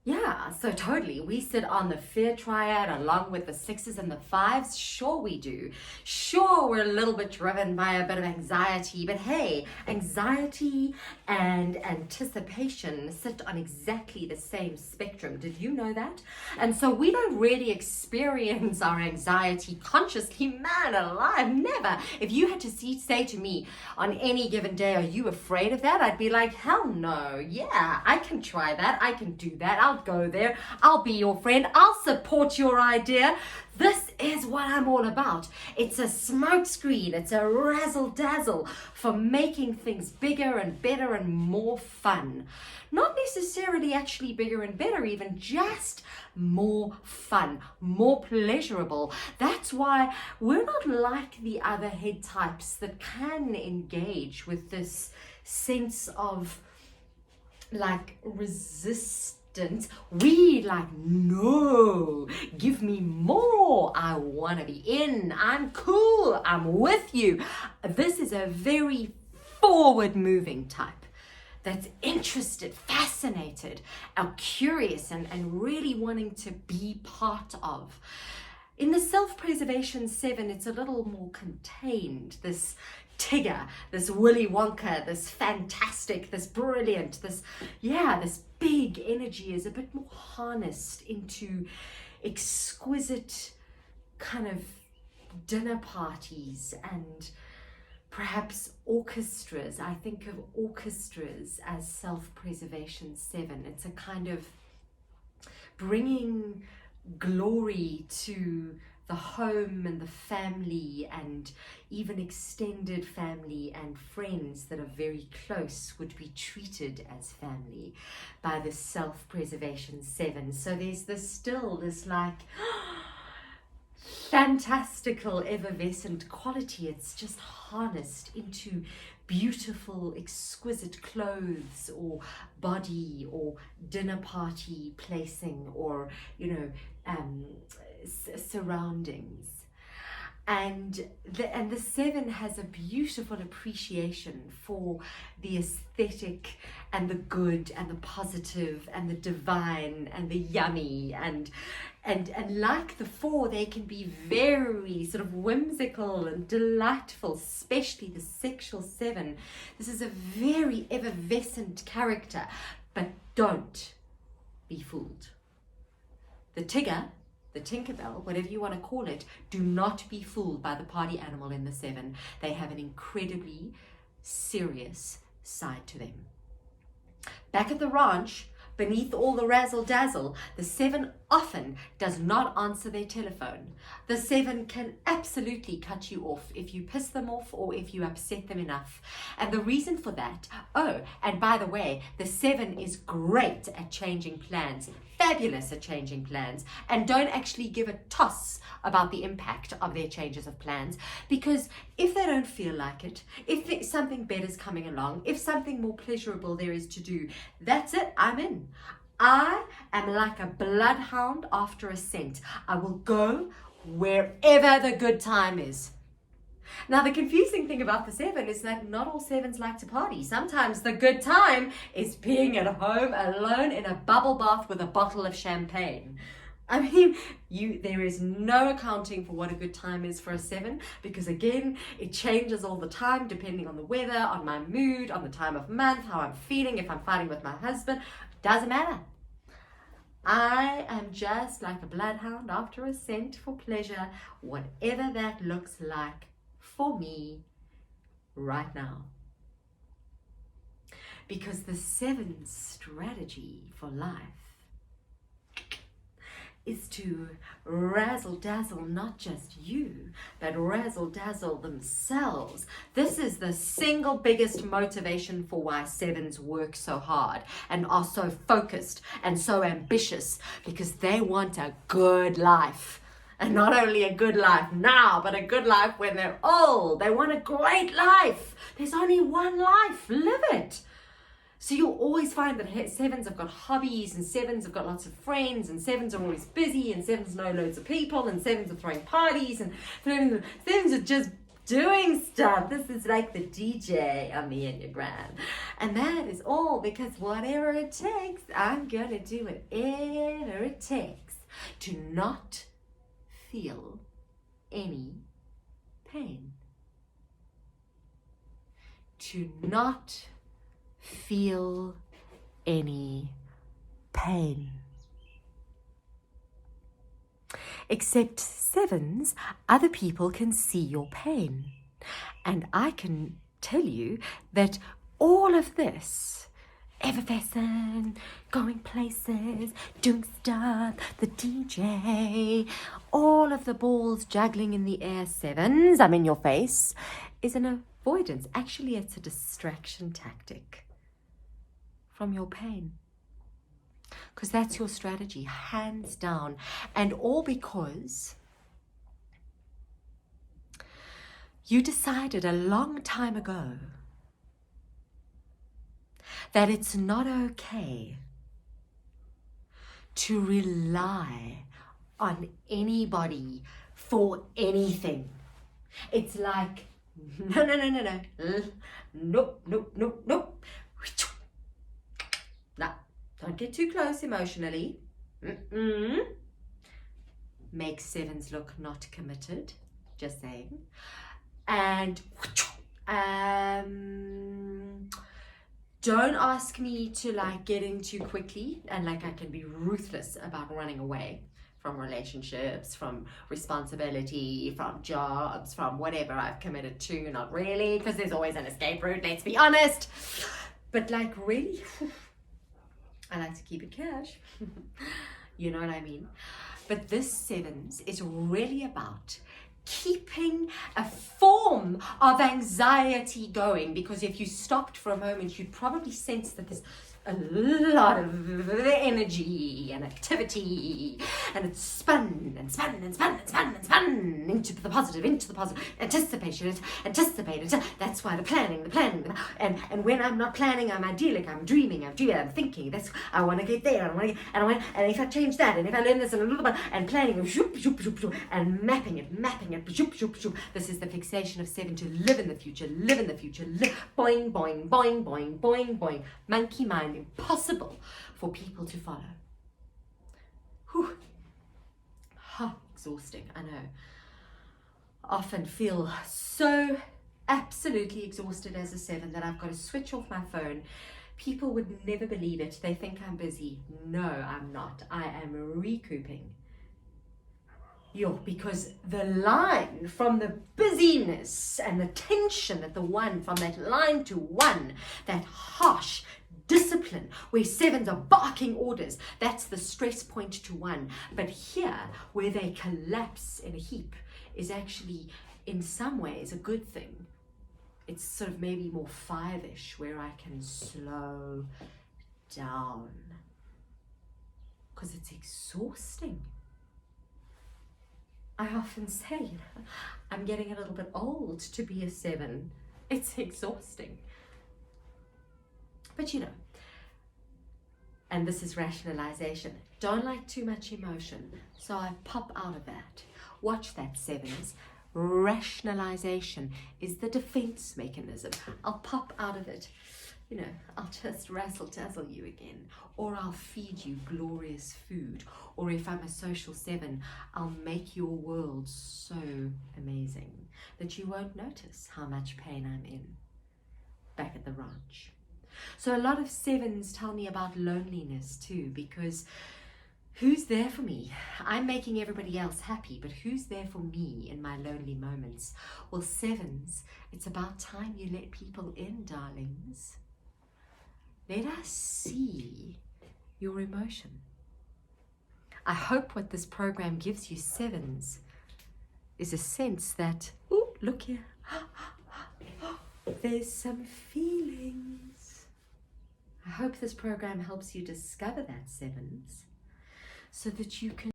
Yeah, so totally. We sit on the fear triad along with the sixes and the fives. Sure, we do. Sure, we're a little bit driven by a bit of anxiety, but hey, anxiety and anticipation sit on exactly the same spectrum. Did you know that? And so we don't really experience our anxiety consciously. Man alive, never. If you had to say to me on any given day, are you afraid of that? I'd be like, hell no. Yeah, I can try that. I can do that. I'll go there. I'll be your friend. I'll support your idea. This is what I'm all about. It's a smokescreen. It's a razzle dazzle for making things bigger and better and more fun. Not necessarily actually bigger and better, even just more fun, more pleasurable. That's why we're not like the other head types that can engage with this sense of like resistance. We like, no, give me more. I want to be in. I'm cool. I'm with you. This is a very forward moving type that's interested, fascinated, curious, and really wanting to be part of. In the self-preservation 7, it's a little more contained. This Tigger, this Willy Wonka, this fantastic, this brilliant, this big energy is a bit more harnessed into exquisite kind of dinner parties and perhaps orchestras. I think of orchestras as self-preservation 7. It's a kind of bringing glory to the home and the family and even extended family and friends that are very close would be treated as family by the self-preservation 7. So there's this like fantastical effervescent quality. It's just harnessed into beautiful, exquisite clothes or body or dinner party placing or, surroundings. And the 7 has a beautiful appreciation for the aesthetic and the good and the positive and the divine and the yummy and like the 4, they can be very sort of whimsical and delightful, especially the sexual 7. This is a very effervescent character, but don't be fooled. The Tigger, the Tinkerbell, whatever you want to call it, do not be fooled by the party animal in the 7. They have an incredibly serious side to them. Back at the ranch, beneath all the razzle dazzle, the 7 often does not answer their telephone. The 7 can absolutely cut you off if you piss them off or if you upset them enough. And the reason for that, and by the way, the 7 is great at changing plans, fabulous at changing plans, and don't actually give a toss about the impact of their changes of plans, because if they don't feel like it, if something better is coming along, if something more pleasurable there is to do, that's it, I'm in. I am like a bloodhound after a scent. I will go wherever the good time is. Now, the confusing thing about the 7 is that not all 7s like to party. Sometimes the good time is being at home alone in a bubble bath with a bottle of champagne. I mean, there is no accounting for what a good time is for a 7, because again, it changes all the time depending on the weather, on my mood, on the time of month, how I'm feeling, if I'm fighting with my husband. Doesn't matter. I am just like a bloodhound after a scent for pleasure, whatever that looks like for me right now. Because the 7's strategy for life is to razzle dazzle not just you, but razzle dazzle themselves. This is the single biggest motivation for why 7s work so hard and are so focused and so ambitious, because they want a good life. And not only a good life now, but a good life when they're old. They want a great life. There's only one life. Live it. So you'll always find that 7s have got hobbies, and 7s have got lots of friends, and 7s are always busy, and 7s know loads of people, and 7s are throwing parties, and 7s are just doing stuff. This is like the DJ on the Enneagram. And that is all because whatever it takes, I'm going to do whatever it takes to not feel any pain. To not feel any pain. Except sevens, other people can see your pain. And I can tell you that all of this, effervescent, going places, doing stuff, the DJ, all of the balls juggling in the air, sevens, I'm in your face, is an avoidance. Actually, it's a distraction tactic from your pain. Because that's your strategy, hands down. And all because you decided a long time ago that it's not okay to rely on anybody for anything. It's like, no. Nope. No, don't get too close emotionally. Makes sevens look not committed, just saying. And don't ask me to like get in too quickly, and like I can be ruthless about running away from relationships, from responsibility, from jobs, from whatever I've committed to. Not really, because there's always an escape route, let's be honest. But like really, I like to keep it cash. You know what I mean? But this sevens is really about keeping a form of anxiety going, because if you stopped for a moment, you'd probably sense that there's a lot of energy and activity, and it's spun into the positive, anticipation, anticipated. That's why the planning, and when I'm not planning, I'm idyllic, I'm dreaming, I'm thinking. That's I want to get there, and if I change that, and if I learn this, and planning, and mapping it. This is the fixation of seven, to live in the future, boing, boing, boing, boing, boing, boing, monkey mind. Impossible for people to follow. Whew. Exhausting, I know. Often feel so absolutely exhausted as a seven that I've got to switch off my phone. People would never believe it. They think I'm busy. No, I'm not. I am recouping. Because the line from the busyness and the tension at the one, from that line to one, that harsh discipline where sevens are barking orders, that's the stress point to one. But here, where they collapse in a heap, is actually in some ways a good thing. It's sort of maybe more five-ish, where I can slow down, because it's exhausting. I often say, I'm getting a little bit old to be a seven. It's exhausting. But and this is rationalization. Don't like too much emotion, so I pop out of that. Watch that, sevens. Rationalization is the defense mechanism. I'll pop out of it. I'll just razzle-dazzle you again, or I'll feed you glorious food, or if I'm a social seven, I'll make your world so amazing that you won't notice how much pain I'm in back at the ranch. So a lot of sevens tell me about loneliness too, because who's there for me? I'm making everybody else happy, but who's there for me in my lonely moments? Well, sevens, it's about time you let people in, darlings. Let us see your emotion. I hope what this program gives you, sevens, is a sense that, oh, look here, there's some feelings. I hope this program helps you discover that, sevens, so that you can